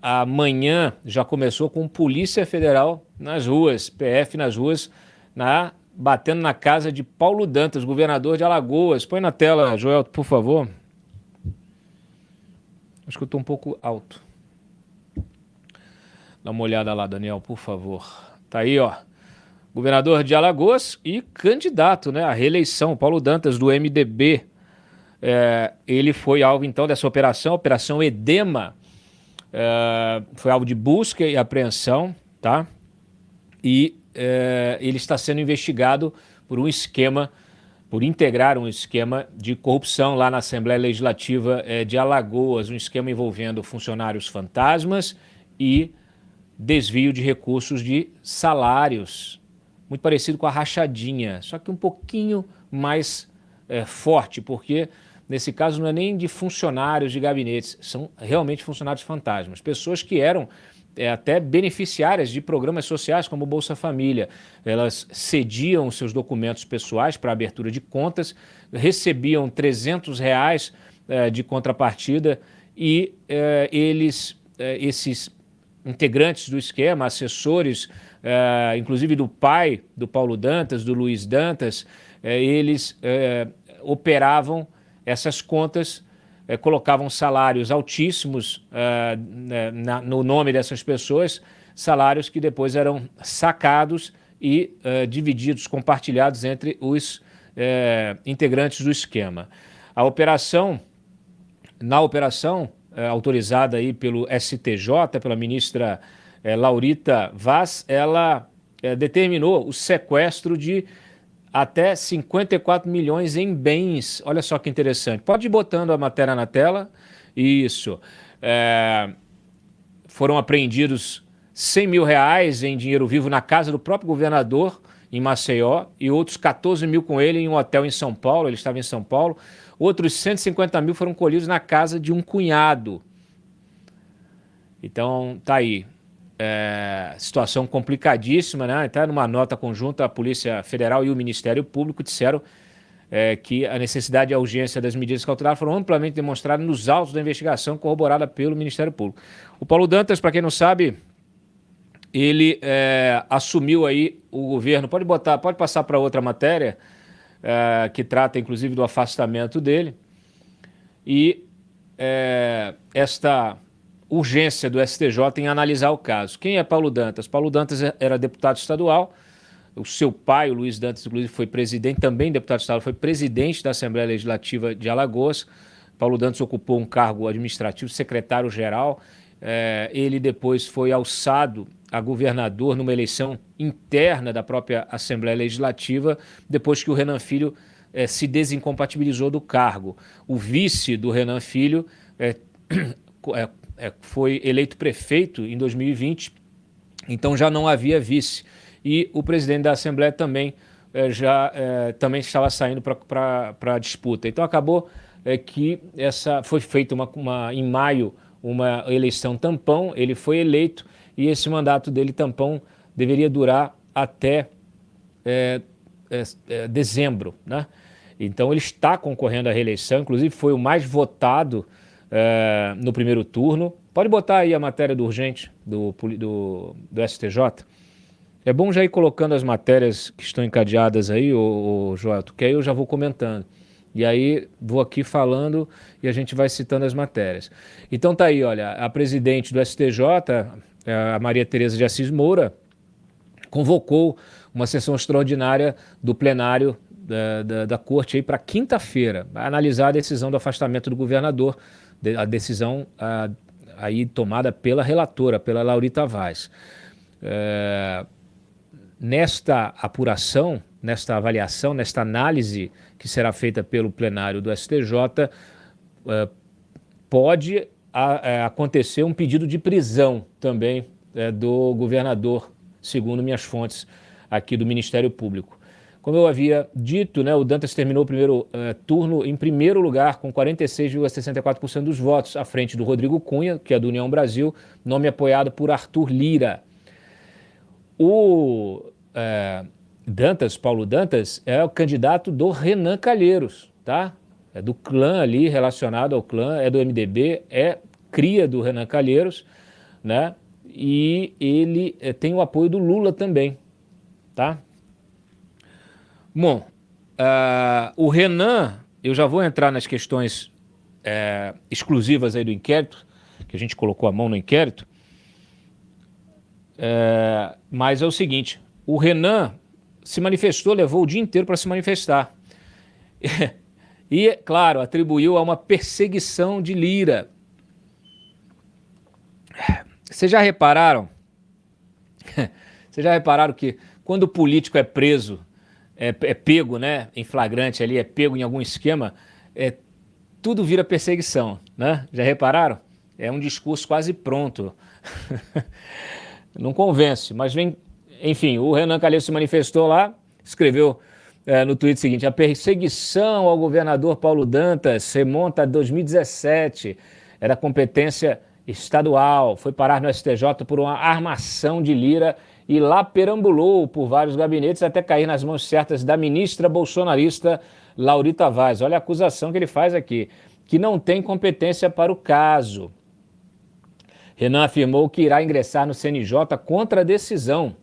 Amanhã já começou com Polícia Federal nas ruas, PF nas ruas, batendo na casa de Paulo Dantas, governador de Alagoas. Põe na tela, Joel, por favor. Acho que eu estou um pouco alto. Dá uma olhada lá, Daniel, por favor. Tá aí, ó. Governador de Alagoas e candidato, né, à reeleição, Paulo Dantas, do MDB. Ele foi alvo, então, dessa Operação Edema. Foi alvo de busca e apreensão, tá? E ele está sendo investigado por integrar um esquema de corrupção lá na Assembleia Legislativa de Alagoas, um esquema envolvendo funcionários fantasmas e desvio de recursos de salários, muito parecido com a rachadinha, só que um pouquinho mais forte, porque nesse caso não é nem de funcionários de gabinetes, são realmente funcionários fantasmas, pessoas que eram até beneficiárias de programas sociais como o Bolsa Família. Elas cediam seus documentos pessoais para abertura de contas, recebiam R$ 300 de contrapartida e esses integrantes do esquema, assessores, inclusive do pai do Paulo Dantas, do Luiz Dantas, eles operavam essas contas, colocavam salários altíssimos no nome dessas pessoas, salários que depois eram sacados e divididos, compartilhados entre os integrantes do esquema. Na operação autorizada aí pelo STJ, pela ministra Laurita Vaz, ela determinou o sequestro de até 54 milhões em bens. Olha só que interessante. Pode ir botando a matéria na tela. Isso. Foram apreendidos R$ 100 mil em dinheiro vivo na casa do próprio governador, em Maceió, e outros 14 mil com ele em um hotel em São Paulo. Ele estava em São Paulo. Outros 150 mil foram colhidos na casa de um cunhado. Então, tá aí. Situação complicadíssima, né? Então, numa nota conjunta, a Polícia Federal e o Ministério Público disseram que a necessidade e a urgência das medidas cautelares foram amplamente demonstradas nos autos da investigação corroborada pelo Ministério Público. O Paulo Dantas, para quem não sabe, ele assumiu aí o governo. Pode passar para outra matéria, que trata inclusive do afastamento dele. E esta urgência do STJ em analisar o caso. Quem é Paulo Dantas? Paulo Dantas era deputado estadual, o seu pai, o Luiz Dantas, inclusive, foi presidente, também deputado estadual, foi presidente da Assembleia Legislativa de Alagoas. Paulo Dantas ocupou um cargo administrativo, secretário-geral. Ele depois foi alçado a governador numa eleição interna da própria Assembleia Legislativa, depois que o Renan Filho se desincompatibilizou do cargo. O vice do Renan Filho foi eleito prefeito em 2020, então já não havia vice. E o presidente da Assembleia também também estava saindo para a disputa. Então acabou que foi feita em maio uma eleição tampão, ele foi eleito e esse mandato dele tampão deveria durar até dezembro, né? Então ele está concorrendo à reeleição, inclusive foi o mais votado no primeiro turno. Pode botar aí a matéria do urgente do STJ. É bom já ir colocando as matérias que estão encadeadas aí, Joel, que aí eu já vou comentando. E aí vou aqui falando e a gente vai citando as matérias. Então tá aí, olha, a presidente do STJ, a Maria Tereza de Assis Moura, convocou uma sessão extraordinária do plenário da corte aí para quinta-feira, analisar a decisão do afastamento do governador, a decisão aí tomada pela relatora, pela Laurita Vaz. Nesta apuração, nesta avaliação, nesta análise que será feita pelo plenário do STJ, pode acontecer um pedido de prisão também do governador, segundo minhas fontes aqui do Ministério Público. Como eu havia dito, né, o Dantas terminou o primeiro turno em primeiro lugar, com 46,64% dos votos, à frente do Rodrigo Cunha, que é do União Brasil, nome apoiado por Arthur Lira. O Paulo Dantas, é o candidato do Renan Calheiros, tá? É do clã ali, relacionado ao clã, é do MDB, é cria do Renan Calheiros, né? E ele tem o apoio do Lula também, tá? Bom, o Renan, eu já vou entrar nas questões exclusivas aí do inquérito, que a gente colocou a mão no inquérito, mas é o seguinte, o Renan se manifestou, levou o dia inteiro para se manifestar. E, claro, atribuiu a uma perseguição de Lira. Vocês já repararam? Vocês já repararam que quando o político é preso, é pego, né, em flagrante ali, é pego em algum esquema, tudo vira perseguição, né? Já repararam? É um discurso quase pronto. Não convence, mas vem... Enfim, o Renan Calheiros se manifestou lá, escreveu no tweet seguinte: a perseguição ao governador Paulo Dantas remonta a 2017, era competência estadual, foi parar no STJ por uma armação de Lira e lá perambulou por vários gabinetes até cair nas mãos certas da ministra bolsonarista Laurita Vaz. Olha a acusação que ele faz aqui, que não tem competência para o caso. Renan afirmou que irá ingressar no CNJ contra a decisão.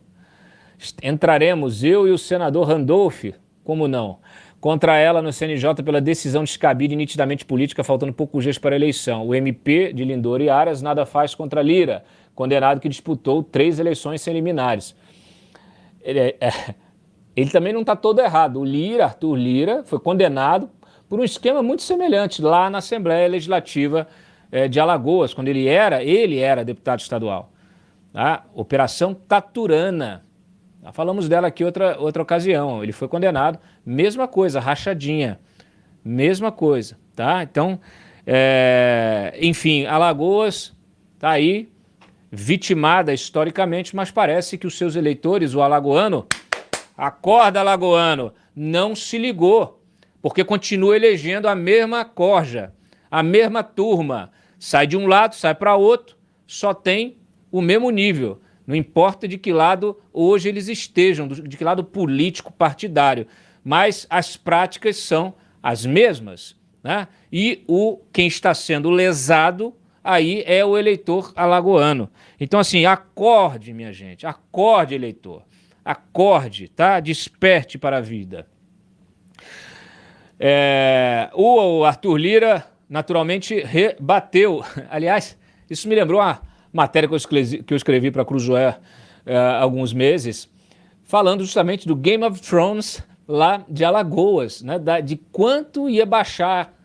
Entraremos, eu e o senador Randolph, como não, contra ela no CNJ pela decisão descabida e nitidamente política, faltando poucos dias para a eleição. O MP de Lindor e Aras nada faz contra Lira, condenado que disputou 3 eleições sem liminares. Ele também não está todo errado. O Lira, Arthur Lira, foi condenado por um esquema muito semelhante lá na Assembleia Legislativa de Alagoas, quando ele era deputado estadual. Tá? Operação Taturana. Já falamos dela aqui outra ocasião. Ele foi condenado, mesma coisa, rachadinha, mesma coisa, tá? Então, enfim, Alagoas está aí, vitimada historicamente, mas parece que os seus eleitores, o alagoano, acorda alagoano, não se ligou, porque continua elegendo a mesma corja, a mesma turma, sai de um lado, sai para outro, só tem o mesmo nível. Não importa de que lado hoje eles estejam, de que lado político partidário, mas as práticas são as mesmas, né? E quem está sendo lesado aí é o eleitor alagoano. Então, assim, acorde, minha gente, acorde, eleitor, acorde, tá? Desperte para a vida. O Arthur Lira, naturalmente, rebateu. Aliás, isso me lembrou uma matéria que eu escrevi para a Cruzoé há alguns meses, falando justamente do Game of Thrones lá de Alagoas, né, de quanto ia baixar,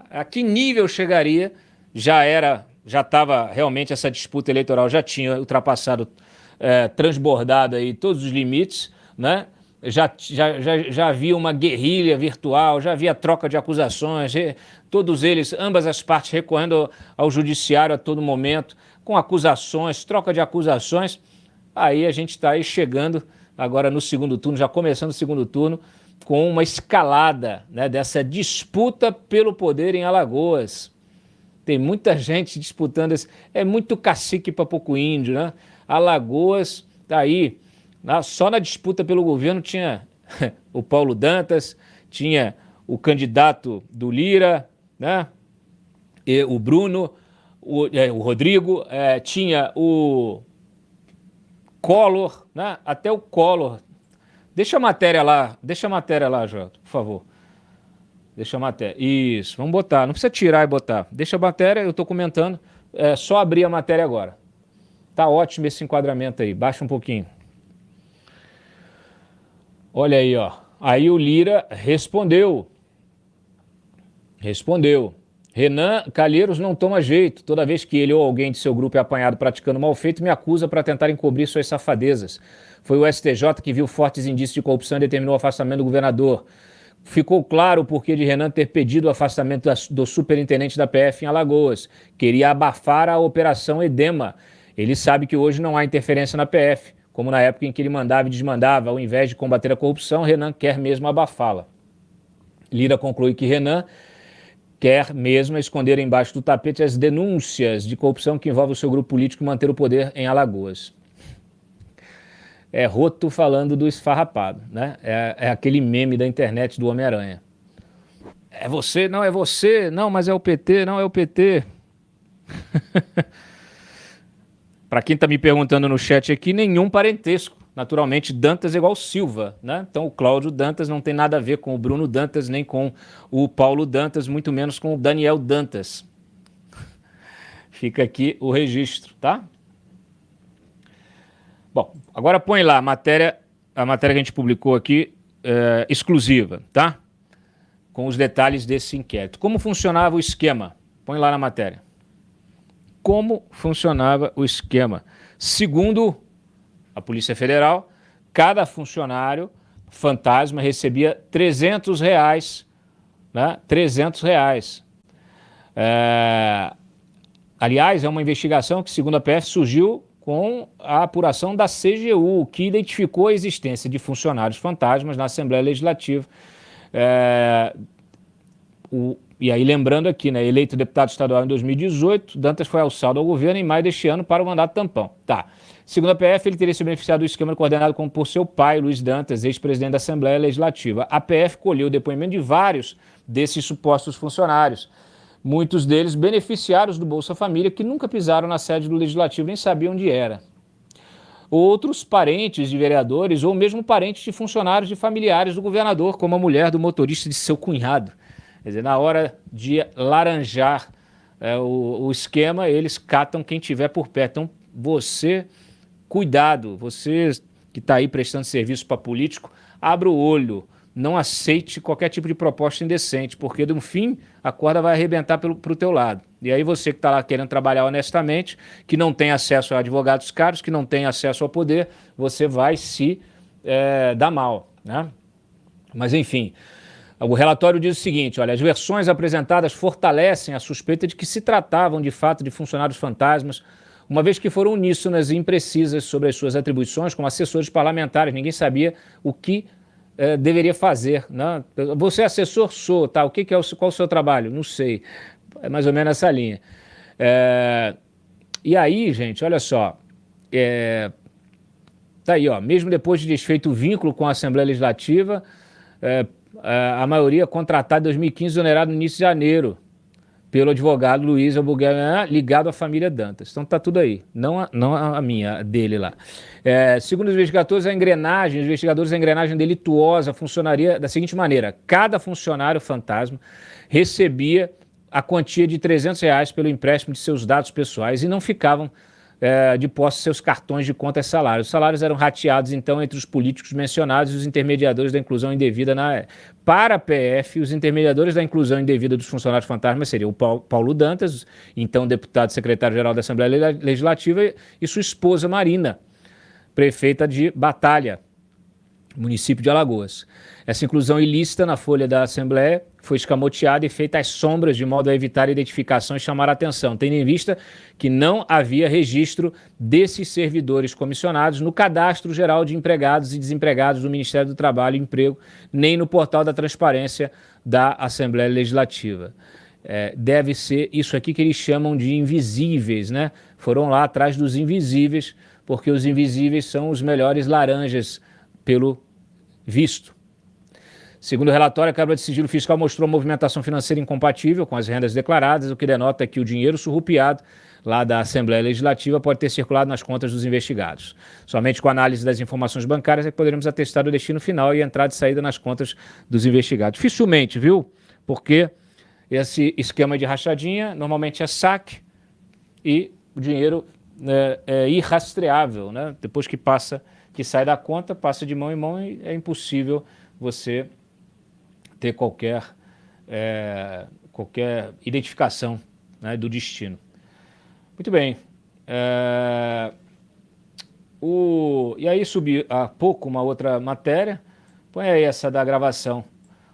a que nível chegaria, já estava realmente essa disputa eleitoral, já tinha ultrapassado, transbordado aí todos os limites, né? Já havia uma guerrilha virtual, já havia troca de acusações, todos eles, ambas as partes recorrendo ao judiciário a todo momento, com acusações, troca de acusações. Aí a gente está aí chegando agora no segundo turno, já começando o segundo turno, com uma escalada, né, dessa disputa pelo poder em Alagoas. Tem muita gente disputando, é muito cacique para pouco índio, né? Alagoas está aí, só na disputa pelo governo tinha o Paulo Dantas, tinha o candidato do Lira, né? E o Bruno, o Rodrigo, tinha o Collor, né? Até o Collor. Deixa a matéria lá, Jota, por favor. Deixa a matéria. Isso, vamos botar. Não precisa tirar e botar. Deixa a matéria, eu estou comentando. É só abrir a matéria agora. Tá ótimo esse enquadramento aí. Baixa um pouquinho. Olha aí, ó. Aí o Lira respondeu. Renan Calheiros não toma jeito. Toda vez que ele ou alguém de seu grupo é apanhado praticando mal feito, me acusa para tentar encobrir suas safadezas. Foi o STJ que viu fortes indícios de corrupção e determinou o afastamento do governador. Ficou claro o porquê de Renan ter pedido o afastamento do superintendente da PF em Alagoas. Queria abafar a Operação Edema. Ele sabe que hoje não há interferência na PF, como na época em que ele mandava e desmandava. Ao invés de combater a corrupção, Renan quer mesmo abafá-la. Lira conclui que Renan quer mesmo esconder embaixo do tapete as denúncias de corrupção que envolvem o seu grupo político e manter o poder em Alagoas. É Roto falando do esfarrapado, né? É aquele meme da internet do Homem-Aranha. É você, não, mas é o PT, não é o PT. Para quem está me perguntando no chat aqui, nenhum parentesco. Naturalmente, Dantas é igual Silva, né? Então, o Cláudio Dantas não tem nada a ver com o Bruno Dantas, nem com o Paulo Dantas, muito menos com o Daniel Dantas. Fica aqui o registro, tá? Bom, agora põe lá a matéria que a gente publicou aqui, exclusiva, tá? Com os detalhes desse inquérito. Como funcionava o esquema? Põe lá na matéria. Como funcionava o esquema? Segundo a Polícia Federal, cada funcionário fantasma recebia R$300, né? R$300. Aliás, é uma investigação que, segundo a PF, surgiu com a apuração da CGU, que identificou a existência de funcionários fantasmas na Assembleia Legislativa. E aí, lembrando aqui, né, eleito deputado estadual em 2018, Dantas foi alçado ao governo em maio deste ano para o mandato tampão. Tá. Segundo a PF, ele teria se beneficiado do esquema coordenado por seu pai, Luiz Dantas, ex-presidente da Assembleia Legislativa. A PF colheu o depoimento de vários desses supostos funcionários. Muitos deles beneficiários do Bolsa Família, que nunca pisaram na sede do Legislativo, nem sabiam onde era. Outros parentes de vereadores ou mesmo parentes de funcionários e familiares do governador, como a mulher do motorista de seu cunhado. Quer dizer, na hora de laranjar o esquema, eles catam quem tiver por perto. Então, você, cuidado, você que está aí prestando serviço para político, abra o olho, não aceite qualquer tipo de proposta indecente, porque no fim a corda vai arrebentar para o teu lado. E aí você que está lá querendo trabalhar honestamente, que não tem acesso a advogados caros, que não tem acesso ao poder, você vai se dar mal, né? Mas enfim, o relatório diz o seguinte, olha, as versões apresentadas fortalecem a suspeita de que se tratavam de fato de funcionários fantasmas, uma vez que foram uníssonas e imprecisas sobre as suas atribuições como assessores parlamentares. Ninguém sabia o que deveria fazer, né? Você é assessor? Sou, tá? Qual o seu trabalho? Não sei. É mais ou menos essa linha. E aí, gente, olha só. Tá aí, ó. Mesmo depois de desfeito o vínculo com a Assembleia Legislativa, a maioria contratada em 2015, onerada no início de janeiro, pelo advogado Luiz Albuquerque, ligado à família Dantas. Então tá tudo aí, não a minha, a dele lá. Segundo os investigadores, a engrenagem delituosa funcionaria da seguinte maneira: cada funcionário fantasma recebia a quantia de R$300 pelo empréstimo de seus dados pessoais e não ficavam de posse seus cartões de conta e salários. Os salários eram rateados, então, entre os políticos mencionados e os intermediadores da inclusão indevida. Para a PF, os intermediadores da inclusão indevida dos funcionários fantasmas seriam o Paulo Dantas, então deputado secretário-geral da Assembleia Legislativa, e sua esposa Marina, prefeita de Batalha, município de Alagoas. Essa inclusão ilícita na folha da Assembleia foi escamoteada e feita às sombras de modo a evitar a identificação e chamar a atenção, tendo em vista que não havia registro desses servidores comissionados no Cadastro Geral de Empregados e Desempregados do Ministério do Trabalho e Emprego, nem no portal da transparência da Assembleia Legislativa. Deve ser isso aqui que eles chamam de invisíveis, né? Foram lá atrás dos invisíveis, porque os invisíveis são os melhores laranjas pelo visto. Segundo o relatório, a Câmara de Sigilo Fiscal mostrou movimentação financeira incompatível com as rendas declaradas, o que denota que o dinheiro surrupiado lá da Assembleia Legislativa pode ter circulado nas contas dos investigados. Somente com a análise das informações bancárias é que poderemos atestar o destino final e a entrada e saída nas contas dos investigados. Dificilmente, viu? Porque esse esquema de rachadinha normalmente é saque e o dinheiro é irrastreável, né? Depois que sai da conta, passa de mão em mão e é impossível você ter qualquer identificação, né, do destino. Muito bem. E aí subiu há pouco uma outra matéria, põe aí essa da gravação.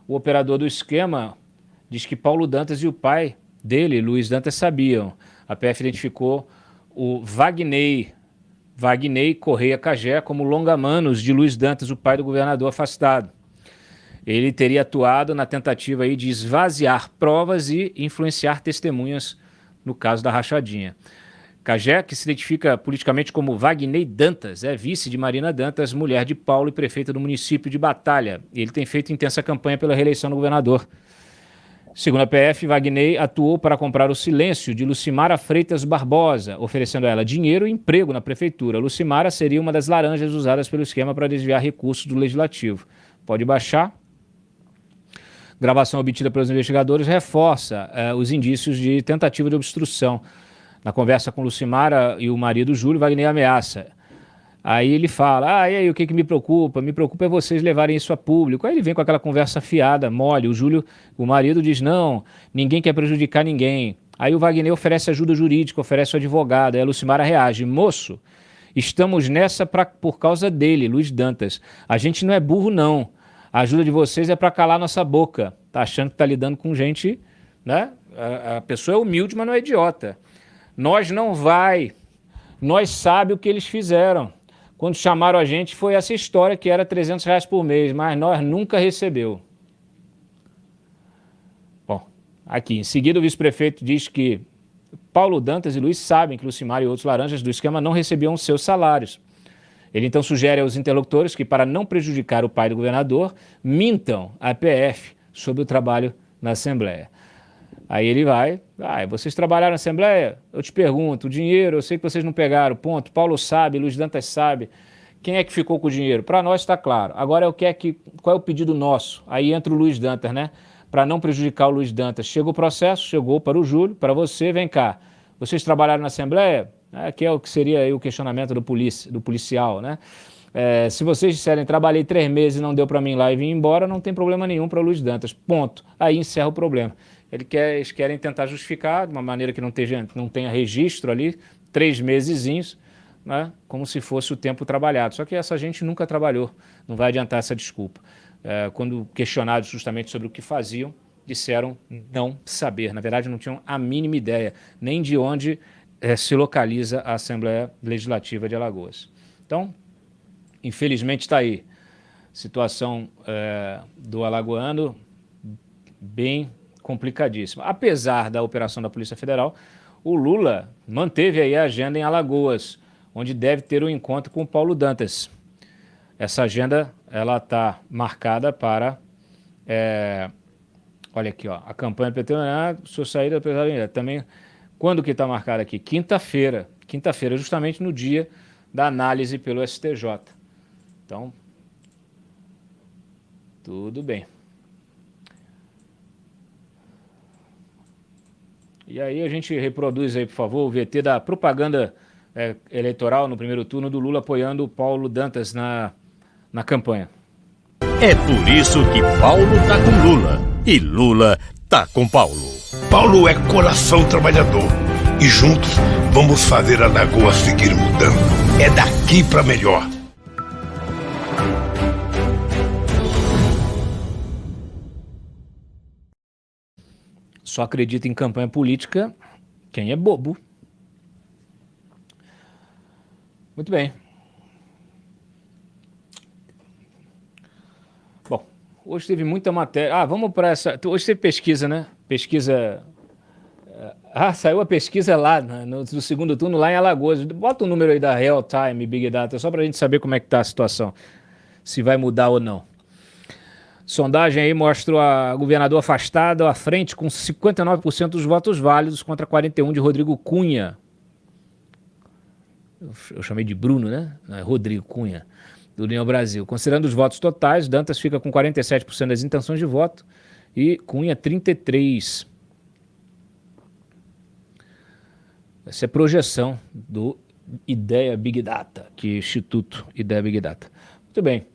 O operador do esquema diz que Paulo Dantas e o pai dele, Luiz Dantas, sabiam. A PF identificou o Wagner Correia Cagé como longa-manos de Luiz Dantas, o pai do governador afastado. Ele teria atuado na tentativa aí de esvaziar provas e influenciar testemunhas no caso da rachadinha. Cagé, que se identifica politicamente como Wagner Dantas, é vice de Marina Dantas, mulher de Paulo e prefeita do município de Batalha. Ele tem feito intensa campanha pela reeleição do governador. Segundo a PF, Wagner atuou para comprar o silêncio de Lucimara Freitas Barbosa, oferecendo a ela dinheiro e emprego na prefeitura. Lucimara seria uma das laranjas usadas pelo esquema para desviar recursos do Legislativo. Pode baixar. Gravação obtida pelos investigadores reforça os indícios de tentativa de obstrução. Na conversa com Lucimara e o marido Júlio, Wagner ameaça. Aí ele fala, e aí, o que me preocupa? Me preocupa é vocês levarem isso a público. Aí ele vem com aquela conversa fiada, mole. O Júlio, o marido, diz, não, ninguém quer prejudicar ninguém. Aí o Wagner oferece ajuda jurídica, oferece o advogado. Aí a Lucimara reage, moço, estamos nessa por causa dele, Luiz Dantas. A gente não é burro, não. A ajuda de vocês é para calar nossa boca. Tá achando que tá lidando com gente, né? A pessoa é humilde, mas não é idiota. Nós não vai. Nós sabe o que eles fizeram. Quando chamaram a gente, foi essa história que era R$300 por mês, mas nós nunca recebeu. Bom, aqui, em seguida o vice-prefeito diz que Paulo Dantas e Luiz sabem que Lucimara e outros laranjas do esquema não recebiam seus salários. Ele então sugere aos interlocutores que, para não prejudicar o pai do governador, mintam à PF sobre o trabalho na Assembleia. Aí ele vai, vocês trabalharam na Assembleia? Eu te pergunto, o dinheiro, eu sei que vocês não pegaram, ponto. Paulo sabe, Luiz Dantas sabe. Quem é que ficou com o dinheiro? Para nós está claro. Agora qual é o pedido nosso? Aí entra o Luiz Dantas, né? Para não prejudicar o Luiz Dantas. Chega o processo, chegou para o Júlio, para você, vem cá. Vocês trabalharam na Assembleia? Que é o que seria aí o questionamento do policial, né? Se vocês disserem, trabalhei 3 meses e não deu para mim lá e vim embora, não tem problema nenhum para o Luiz Dantas, ponto. Aí encerra o problema. Eles querem tentar justificar de uma maneira que não tenha registro ali, 3 mesezinhos, né, como se fosse o tempo trabalhado. Só que essa gente nunca trabalhou, não vai adiantar essa desculpa. Quando questionados justamente sobre o que faziam, disseram não saber. Na verdade, não tinham a mínima ideia, nem de onde se localiza a Assembleia Legislativa de Alagoas. Então, infelizmente está aí. Situação do alagoano bem complicadíssima. Apesar da operação da Polícia Federal, o Lula manteve aí a agenda em Alagoas, onde deve ter um encontro com o Paulo Dantas. Essa agenda, ela está marcada para, olha aqui, ó, a campanha PT, sua saída, também, quando que está marcada aqui? Quinta-feira, justamente no dia da análise pelo STJ. Então, tudo bem. E aí a gente reproduz aí, por favor, o VT da propaganda eleitoral no primeiro turno do Lula apoiando o Paulo Dantas na campanha. É por isso que Paulo tá com Lula e Lula tá com Paulo. Paulo é coração trabalhador e juntos vamos fazer a Alagoas seguir mudando. É daqui para melhor. Só acredita em campanha política quem é bobo. Muito bem. Bom, hoje teve muita matéria. Vamos para essa. Hoje teve pesquisa, né? Pesquisa. Saiu a pesquisa lá no segundo turno, lá em Alagoas. Bota o número aí da Real Time Big Data, só para a gente saber como é que está a situação. Se vai mudar ou não. Sondagem aí mostra a governador afastado à frente com 59% dos votos válidos contra 41% de Rodrigo Cunha. Eu chamei de Bruno, né? Não, é Rodrigo Cunha, do União Brasil. Considerando os votos totais, Dantas fica com 47% das intenções de voto e Cunha 33%. Essa é projeção do Ideia Big Data, que é Instituto Ideia Big Data. Muito bem.